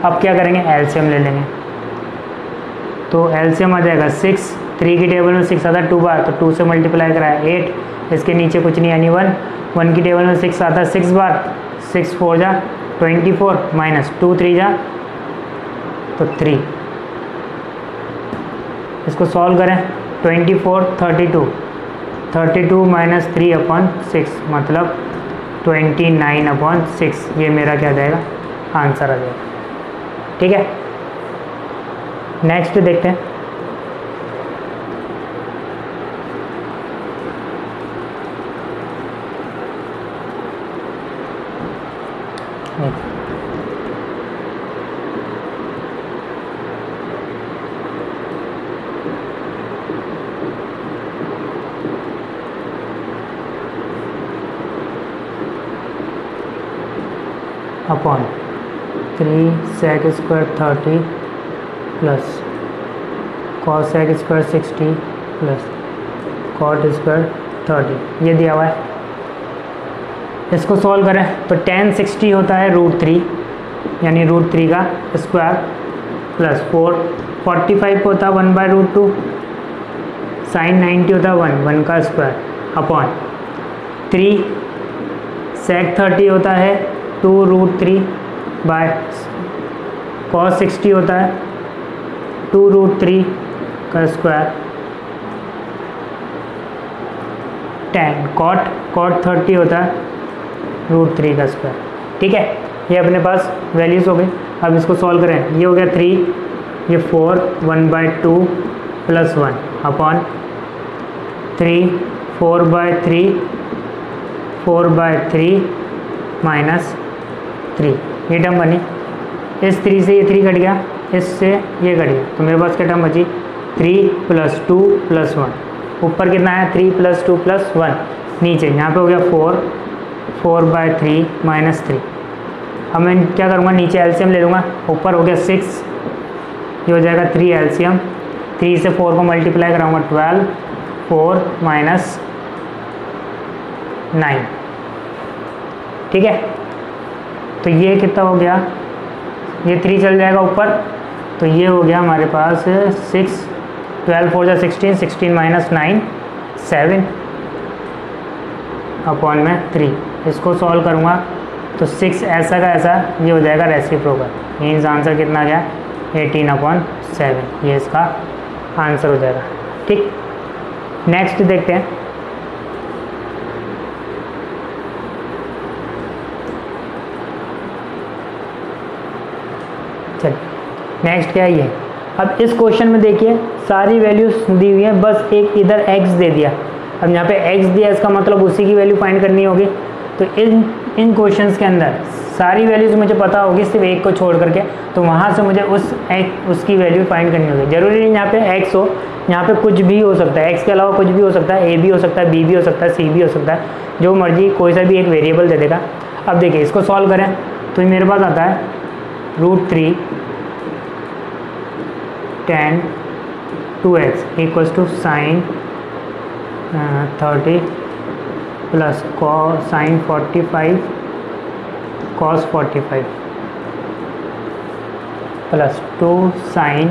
अब क्या करेंगे एलसीएम ले लेंगे तो एलसीएम आ जाएगा 6 3 की टेबल में 6 आता है 2 बार, तो 2 से मल्टीप्लाई कराया 8, इसके नीचे कुछ नहीं यानी 1। 1 की टेबल में 6 आता है 6 बार, 6 4 जा 24 माइनस 2 3 जा तो 3। इसको सॉल्व करें 24 32 माइनस 3/6 मतलब 29/6, ये मेरा क्या जाएगा आंसर आ जाएगा। ठीक है, नेक्स्ट देखते हैं। Upon 3 sec square 30 plus cos sec square 60 plus cot square 30, ये दिया हुआ है। इसको सॉल्व करें तो tan 60 होता है √3 यानी √3 का स्क्वायर प्लस 45 होता है 1/√2, sin 90 होता है 1 का स्क्वायर अपॉन 3 sec 30 होता है 2√3 बाय cos 60 होता है 2√3 का स्क्वायर tan cot 30 होता है √3 का स्क्वायर। ठीक है, ये अपने पास वैल्यूज़ हो गई। अब इसको सॉल्व करें, ये हो गया 3, ये 4 1/2 प्लस 1 अपॉन 3 4/3 माइनस 3, ये टर्म बनी। इस 3 से ये 3 कट गया, इससे ये कट गया, तो मेरे पास क्या टर्म बची 3 + 2 + 1। ऊपर कितना है 3 + 2 + 1, नीचे यहाँ पे हो गया 4/3 माइनस 3। अब मैं क्या करूँगा नीचे एलसीएम ले लूँगा, ऊपर हो गया 6, ये हो जाएगा 3 एलसीएम, 3 से 4 को मल्टीप्लाई कराऊँगा 12, 4 माइनस 9। ठीक है, तो ये कितना हो गया, ये 3 चल जाएगा ऊपर, तो ये हो गया हमारे पास 6, 12 4 जा 16, 16 माइनस 9 7 अपॉन में 3। इसको सॉल्व करूँगा तो 6 ऐसा का ऐसा ये हो जाएगा रेसिप्रोकल, मीन्स आंसर कितना गया 18/7, ये इसका आंसर हो जाएगा। ठीक, नेक्स्ट देखते हैं। चलिए नेक्स्ट क्या है ये। अब इस क्वेश्चन में देखिए सारी वैल्यूज दी हुई है, बस एक इधर x दे दिया। अब यहाँ पे x दिया, इसका मतलब उसी की वैल्यू फाइंड करनी होगी। तो इन क्वेश्चंस के अंदर सारी वैल्यूज मुझे पता होगी सिर्फ एक को छोड़ करके, तो वहाँ से मुझे उसकी वैल्यू फाइंड करनी होगी। जरूरी नहीं यहाँ पे x हो, यहाँ पे कुछ भी हो सकता है, x के अलावा कुछ भी हो सकता है, a भी हो सकता है, b भी हो सकता है, c भी हो सकता है, जो मर्जी कोई सा भी एक वेरिएबल दे देगा। अब देखिए इसको सॉल्व करें तो मेरे पास आता है √3 tan 2x equals to sin 30 plus sin 45 cos 45 plus 2 sin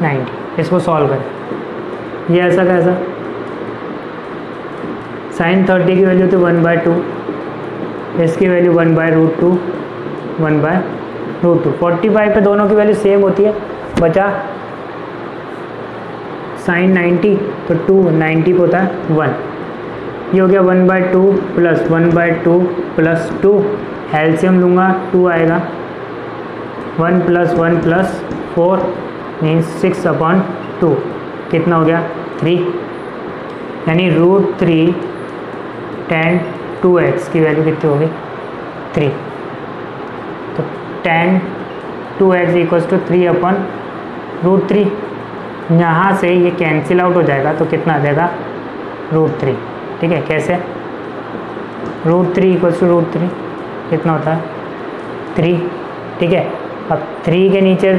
90। इसको सॉल्व करें, ये ऐसा कैसा, sin 30 की वैल्यू थी 1/2, इसकी वैल्यू 1/√2 1/√2। 45 पे दोनों की वैल्यू सेम होती है, बचा sin 90 तो 2, 90 होता है 1, ये हो गया 1/2 प्लस 1/2 प्लस 2, एलसीएम लूँगा 2 आएगा, 1 + 1 + 4 मीन्स 6/2, कितना हो गया 3, यानी √3 tan 2x की वैल्यू कितनी होगी 3। तो tan 2x इक्वल्स टू 3/√3, यहाँ से ये कैंसिल आउट हो जाएगा तो कितना आ जाएगा √3। ठीक है, कैसे √3 इक्वल्स टू √3 कितना होता है 3। ठीक है, अब 3 के नीचे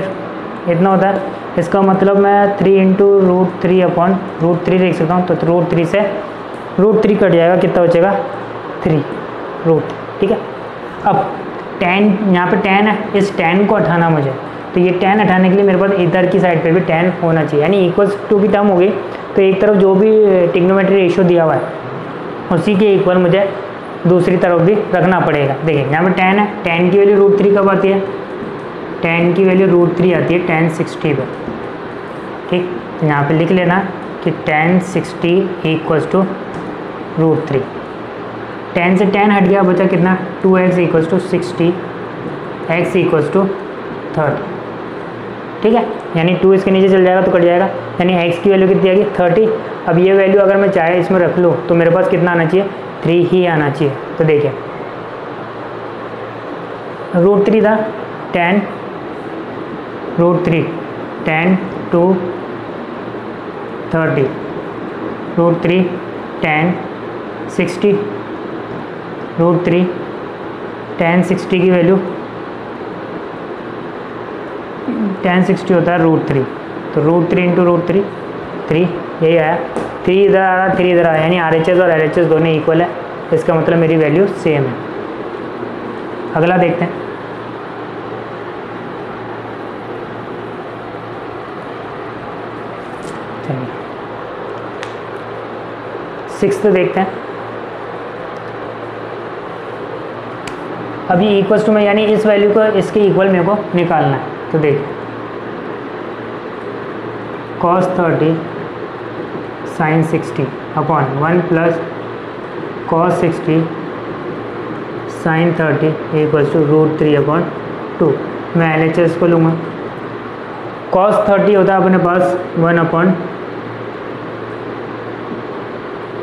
इतना होता है, इसका मतलब मैं 3 × √3/√3 लिख सकता हूँ। तो √3 से √3 कट जाएगा, कितना बचेगा 3 √3। ठीक है, अब tan यहाँ पे tan है, इस tan को हटाना मुझे, तो ये tan हटाने के लिए मेरे पास इधर की साइड पे भी tan होना चाहिए, यानी इक्वल्स टू की टर्म हो गई। तो एक तरफ जो भी ट्रिग्नोमेट्री रेशियो दिया हुआ है उसी के इक्वल मुझे दूसरी तरफ भी रखना पड़ेगा। देखिए यहाँ पे tan है, tan की वैल्यू √3 कब आती है? tan की वैल्यू √3 आती है tan 60 पर। ठीक, तो यहाँ पे लिख लेना कि tan 60 इक्वल्स टू √3। tan से tan हट गया, बचा कितना? 2x equals to 60, x equals to 30। ठीक है, यानी 2 इसके नीचे चल जाएगा तो कट जाएगा, यानी x की वैल्यू कितनी आएगी? 30। अब ये वैल्यू अगर मैं चाहे इसमें रख लूँ तो मेरे पास कितना आना चाहिए? 3 ही आना चाहिए। तो देखिए √3 था, tan √3 tan to 30 √3 tan 60 √3 tan 60 की वैल्यू tan 60 होता है √3, तो √3 इंटू √3 3, यही आया। 3 इधर आ रहा, 3 इधर आया, यानी RHS और LHS दोनों इक्वल है, इसका मतलब मेरी वैल्यू सेम है। अगला देखते हैं। चलिए 6th देखते हैं। अभी इक्वल्स टू में, यानी इस वैल्यू को इसके इक्वल मेरे को निकालना है। तो देखिए cos 30 sin 60 upon 1 plus cos 60 sin 30 equals to √3 upon 2। मैं LHS को लूँगा। cos 30 होता है अपने पास 1 अपॉन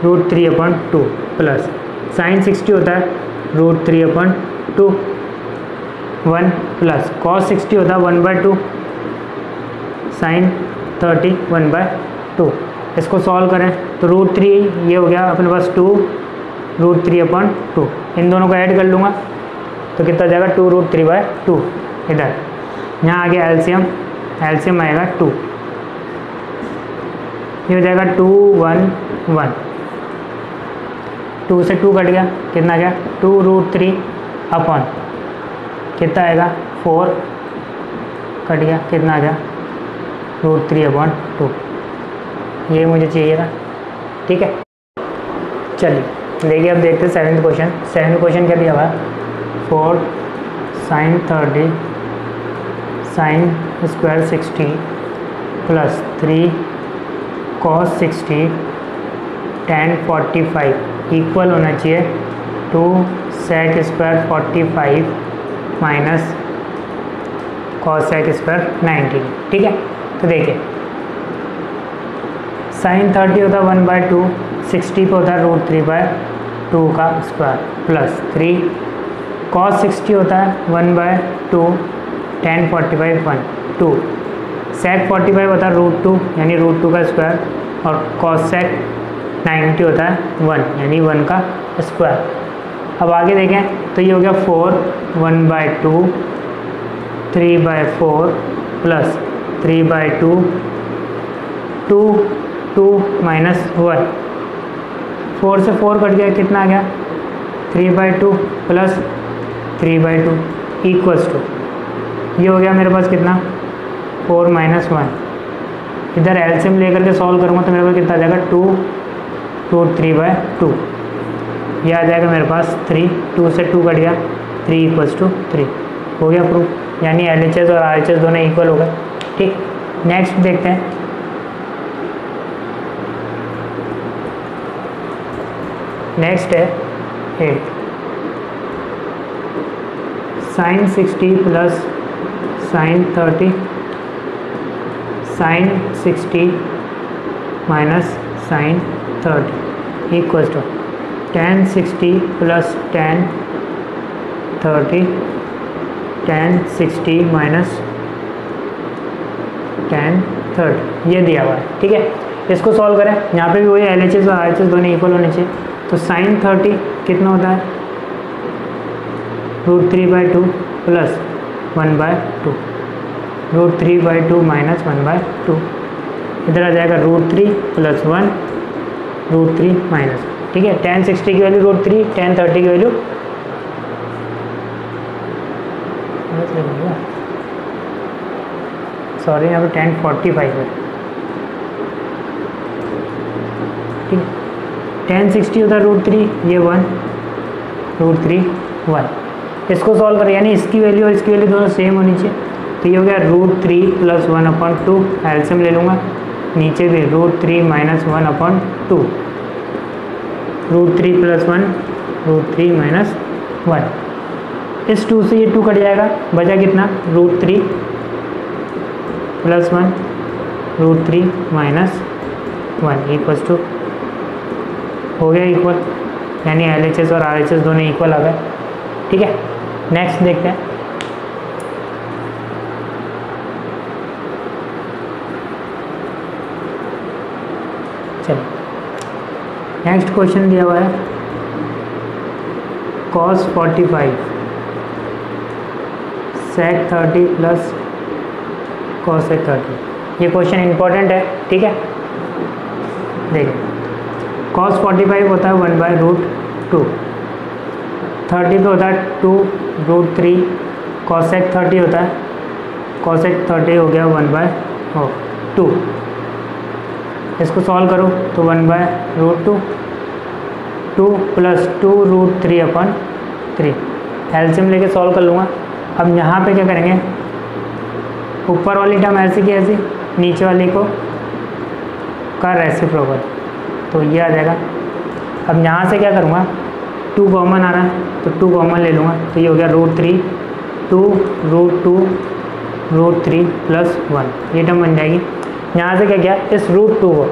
√3 अपॉन 2 प्लस sin 60 होता है √3 अपॉन 2, 1 प्लस cos 60 होता है 1/2 sin 30 1/2। इसको सॉल्व करें तो √3 ये हो गया अपने पास 2 √3 अपॉन 2, इन दोनों को ऐड कर लूँगा तो कितना जाएगा? 2 √3/2। इधर यहाँ आ गया एलसीएम, एलसीएम आएगा 2, ये हो जाएगा 2 1 1, 2 से 2 कट गया, कितना गया? 2 √3 अपॉन कितना आएगा? 4 कट गया, कितना आ गया? √3 अपॉन 2। ये मुझे चाहिए था। ठीक है, चलिए देखिए अब देखते हैं 7th क्वेश्चन। 7th क्वेश्चन क्या दिया हुआ है? 4 sin 30 sin square 60 plus 3 cos 60 tan 45 equal होना चाहिए 2 sec square 45 minus cos sec square 90। ठीक है, तो देखिए sin 30 होता है 1/2, 60 पे होता है √3/2 का स्क्वायर प्लस 3 cos 60 होता है 1/2 tan 45 1 2 sec 45 होता है √2 यानी √2 का स्क्वायर और cos sec 90 होता है 1 यानी 1 का स्क्वायर। अब आगे देखें तो ये हो गया 4 1/2 3/4 प्लस 3/2 2 2 माइनस 1, 4 से 4 कट गया, कितना आ गया? 3/2 प्लस 3/2 इक्वल्स टू, ये हो गया मेरे पास कितना? 4 माइनस 1। इधर एलसीएम लेकर के सॉल्व करूँगा तो मेरे पास कितना आ जाएगा? 2 √3/2, ये आ जाएगा मेरे पास 3, 2 से 2 कट गया, 3 इक्वल्स टू 3। हो गया प्रूफ, यानी LHS और RHS दोनों इक्वल हो गए। ठीक, नेक्स्ट देखते हैं। नेक्स्ट है 8 sin 60 plus sin 30 sin 60 minus sin 30 equals to tan 60 plus tan 30 tan 60 minus tan 30, ये दिया हुआ है। ठीक है, इसको सॉल्व करें। यहाँ पे भी वही LHS और RHS दोनों इक्वल होने चाहिए। तो sin 30 कितना होता है? √3/2 प्लस 1/2 √3/2 माइनस 1/2, इधर आ जाएगा √3 प्लस 1 √3 माइनस। ठीक है, tan 60 की वैल्यू √3, tan 30 की वैल्यू सॉरी यहाँ पे 1045 है, ठीक है। 1060 होता है √3, ये 1 √3 1। इसको सॉल्व करें, यानी इसकी वैल्यू और इसकी वैल्यू दोनों सेम होनी चाहिए। तो ये हो गया √3 + 1/2, एलसीएम ले लूँगा, नीचे भी √3 - 1/2, √3 + 1 √3 - 1। इस 2 से ये 2 कट जाएगा, बचा कितना √3 + 1 √3 - 1 इक्वल्स टू हो गया इक्वल, यानी LHS और RHS दोनों इक्वल आ गए, ठीक है। नेक्स्ट देखते हैं, चलिए नेक्स्ट क्वेश्चन दिया हुआ है cos 45 sec 30 + cosec 30। ये क्वेश्चन इंपॉर्टेंट है, ठीक है। देखिए cos 45 होता है 1/√2, 30 पे होता है 2√3, cosec 30 होता है, cosec 30 हो गया 1/2। इसको सॉल्व करो तो 1/√2, 2 + 2√3/3, एलसीएम लेके सॉल्व कर लूँगा। अब यहाँ पे क्या करेंगे, ऊपर वाली टर्म ऐसी की ऐसी, नीचे वाली को का रेसिप्रोकल, तो ये आ जाएगा। अब यहाँ से क्या करूँगा, 2 कॉमन आ रहा है तो 2 कॉमन ले लूँगा, तो ये हो गया √3, 2√2 √3 + 1, ये टर्म बन जाएगी। यहाँ से क्या किया, इस √2 को,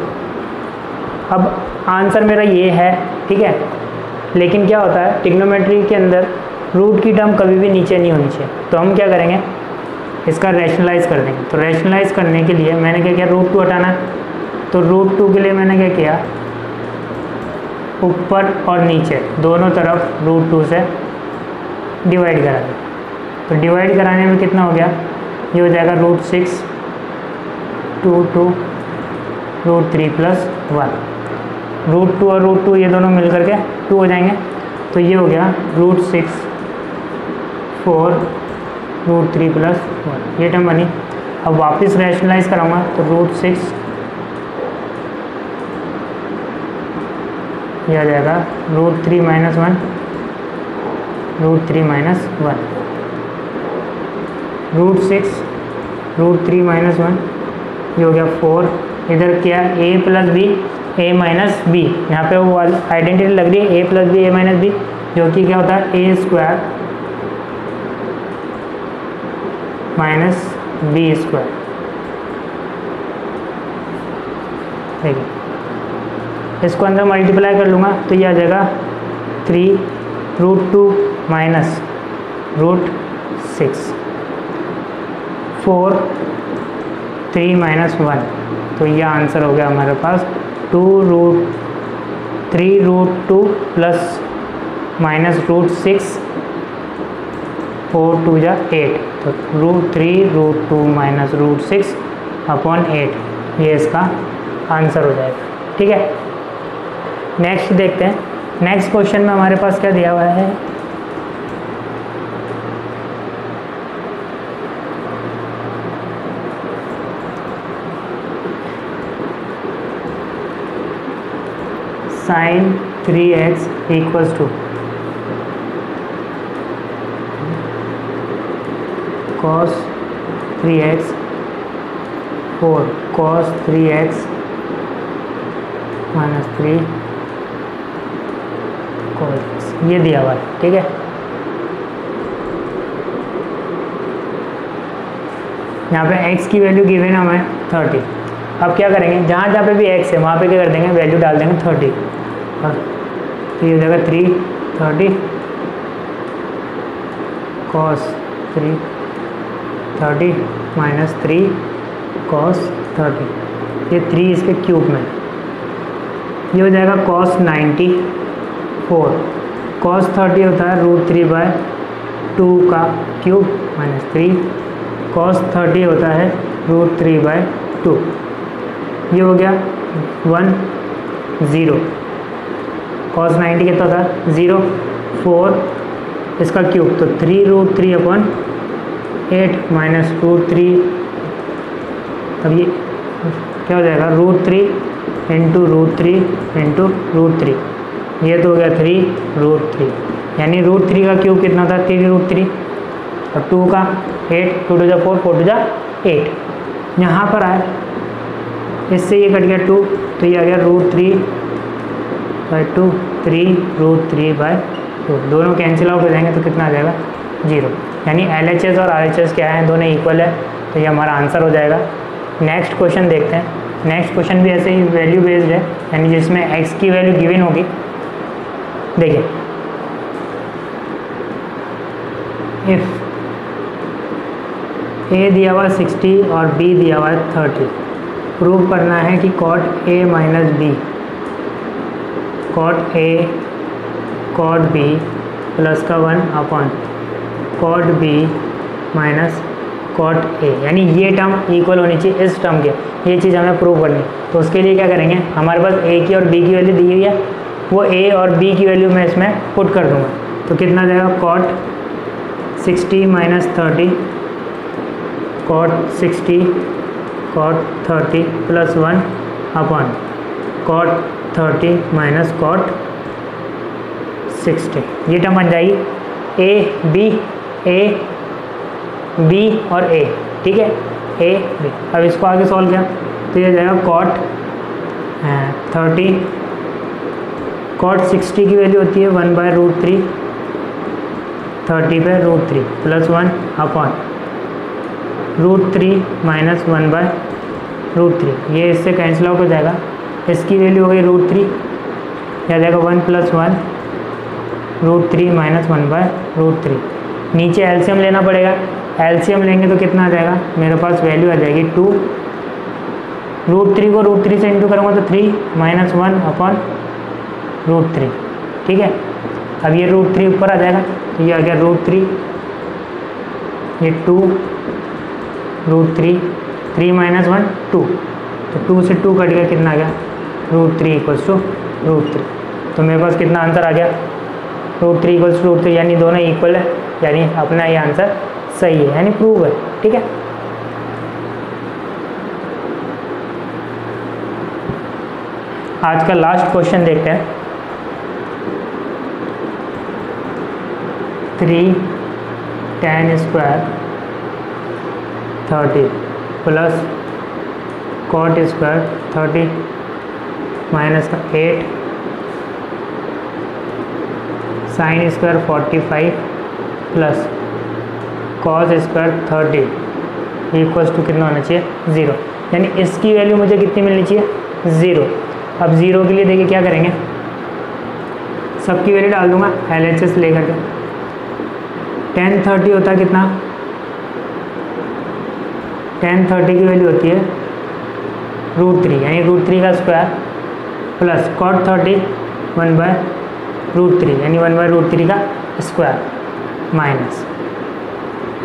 अब आंसर मेरा ये है, ठीक है। लेकिन क्या होता है ट्रिग्नोमेट्री के अंदर रूट की टर्म कभी भी नीचे नहीं होनी चाहिए, तो हम क्या करेंगे, इसका रैशनलाइज कर देंगे। तो रैशनलाइज करने के लिए मैंने क्या किया, √2 हटाना, तो √2 के लिए मैंने क्या किया, ऊपर और नीचे दोनों तरफ √2 से डिवाइड करा दिया। तो डिवाइड कराने में कितना हो गया, ये हो जाएगा √6 2 2 √3 + 1, √2 और √2 ये दोनों मिल करके 2 हो जाएंगे, तो ये हो गया √6 4 √3 + 1, ये टर्म बनी। अब वापस रैशनलाइज कराऊंगा तो √6 ये आ जाएगा √3 - 1 √3 - 1, √6 √3 - 1, ये हो गया 4। इधर क्या a + b a - b, यहाँ पे वो आइडेंटिटी लग रही है a + b a - b, जो कि क्या होता है a² - b²। देखिए इसको अंदर मल्टीप्लाई कर लूँगा तो ये आ जाएगा 3 √2 - √6 4 3 - 1, तो ये आंसर हो गया हमारे पास 3 √2 + -√6 4 2 = 8, तो √3 √2 - √6/8, ये इसका आंसर हो जाएगा, ठीक है। नेक्स्ट देखते हैं, नेक्स्ट क्वेश्चन में हमारे पास क्या दिया हुआ है, sin 3x = cos 3x 4 cos 3x - 3 cos, ये दिया हुआ है, ठीक है। यहाँ पे x की वैल्यू गिवन है हमें 30। अब क्या करेंगे, जहाँ जहाँ पे भी x है वहाँ पे क्या कर देंगे, वैल्यू डाल देंगे 30, तो ये हो जाएगा 3 30 cos 3 30 - 3 cos 30, ये 3 इसके क्यूब में, ये हो जाएगा cos 94, cos 30 होता है √3/2 का क्यूब -3, cos 30 होता है √3/2, ये हो गया 1 0, cos 90 कितना था 0 4 इसका क्यूब, तो 3 √3/8 - √3 तब ये क्या हो जाएगा, √3 इंटू √3 इंटू √3, ये तो हो गया 3√3, यानी √3 का क्यूब कितना था 3√3, और 2 का 8, 2 टू जा 4, 4 टू जा 8, यहाँ पर आए इससे ये कट गया 2, तो ये आ गया √3/2, 3√3/2, दोनों कैंसिल आउट हो जाएंगे तो कितना आ जाएगा 0, यानी LHS और RHS क्या है, दोनों इक्वल है, तो ये हमारा आंसर हो जाएगा। नेक्स्ट क्वेश्चन देखते हैं। नेक्स्ट क्वेश्चन भी ऐसे ही वैल्यू बेस्ड है, यानी जिसमें x की वैल्यू गिवन होगी। देखिए, इफ a दिया हुआ 60 और b दिया हुआ 30, प्रूव करना है कि cot a minus b cot a cot b plus का 1 upon cot b minus cot a, यानी ये टर्म इक्वल होनी चाहिए इस टर्म के, ये चीज़ हमें प्रूव करनी है। तो उसके लिए क्या करेंगे, हमारे पास a की और b की वैल्यू दी हुई है, वो a और b की वैल्यू मैं इसमें पुट कर दूंगा, तो कितना जाएगा cot 60 minus 30 cot 60 cot 30 plus 1 upon cot 30 minus cot 60, ये टर्म बन जाएगी a b और a, ठीक है, a b। अब इसको आगे सॉल्व किया तो ये जाएगा cot 30 cot 60 की वैल्यू होती है 1/√3, 30 पे √3 प्लस 1 अपॉन √3 माइनस 1/√3, ये इससे कैंसिल आउट हो जाएगा, इसकी वैल्यू हो गई √3, यह जाएगा 1 प्लस 1 √3 माइनस 1/√3, नीचे एलसीएम लेना पड़ेगा, एलसीएम लेंगे तो कितना आ जाएगा, मेरे पास वैल्यू आ जाएगी 2, √3 को √3 से इंटू करूँगा तो 3 माइनस 1 अपॉन √3, ठीक है। अब ये √3 ऊपर आ जाएगा, तो ये आ गया √3, ये 2 √3, 3 माइनस 1 2, तो 2 से 2 कट गया, कितना आ गया √3 इक्वल्स टू √3, तो मेरे पास कितना आंसर आ गया √3 इक्वल्स टू √3, यानी दोनों इक्वल है, यानी अपना ये आंसर सही है, यानी प्रूव है, ठीक है। आज का लास्ट क्वेश्चन देखते हैं। 3 tan square 30 plus cot square 30 minus का 8 sin square 45 plus cos square 30 equals to कितना होना चाहिए 0, यानी इसकी वैल्यू मुझे कितनी मिलनी चाहिए 0। अब 0 के लिए देखिए क्या करेंगे, सबकी वैल्यू डाल दूंगा LHS लेकर के, tan 30 होता है कितना, tan 30 की वैल्यू होती है √3, यानी √3 का स्क्वायर प्लस cot 30 1/√3, यानी 1/√3 का स्क्वायर माइनस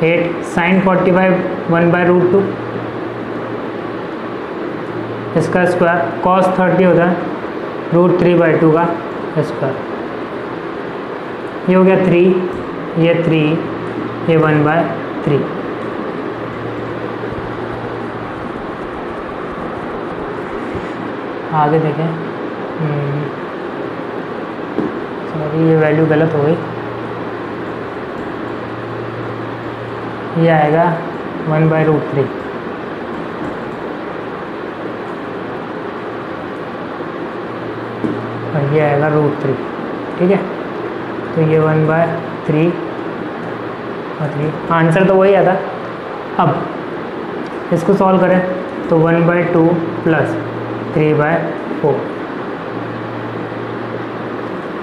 8 sin 45 1/√2 इसका स्क्वायर, cos 30 होता है √3/2 का स्क्वायर, ये हो गया 3, ये 3, ये 1/3। आगे देखें, सॉरी ये वैल्यू गलत हो गई, ये आएगा 1/√3, और ये आएगा √3, ठीक है। तो ये 1/3 और 3, आंसर तो वही आता। अब इसको सॉल्व करें तो 1/2 प्लस 3/4।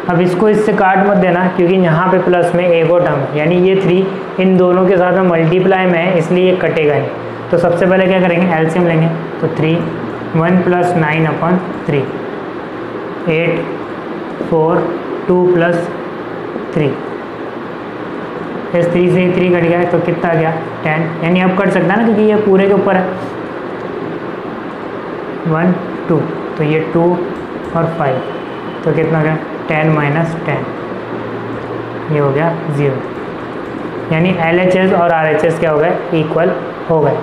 अब इसको इससे काट मत देना, क्योंकि यहाँ पे प्लस में एक और टर्म है, यानी ये 3 इन दोनों के साथ में मल्टीप्लाई में है, इसलिए ये कटेगा नहीं। तो सबसे पहले क्या करेंगे, एलसीएम लेंगे, तो 3 1 प्लस 9/3 8 4 2 प्लस 3, इस 3 से 3 कट गया तो कितना आ गया 10, यानी अब कट सकता है ना, क्योंकि ये पूरे के ऊपर है 1 2, तो ये 2 और 5, तो कितना हो गया 10 माइनस 10, ये हो गया 0, यानी LHS और RHS क्या हो गए, इक्वल हो गए।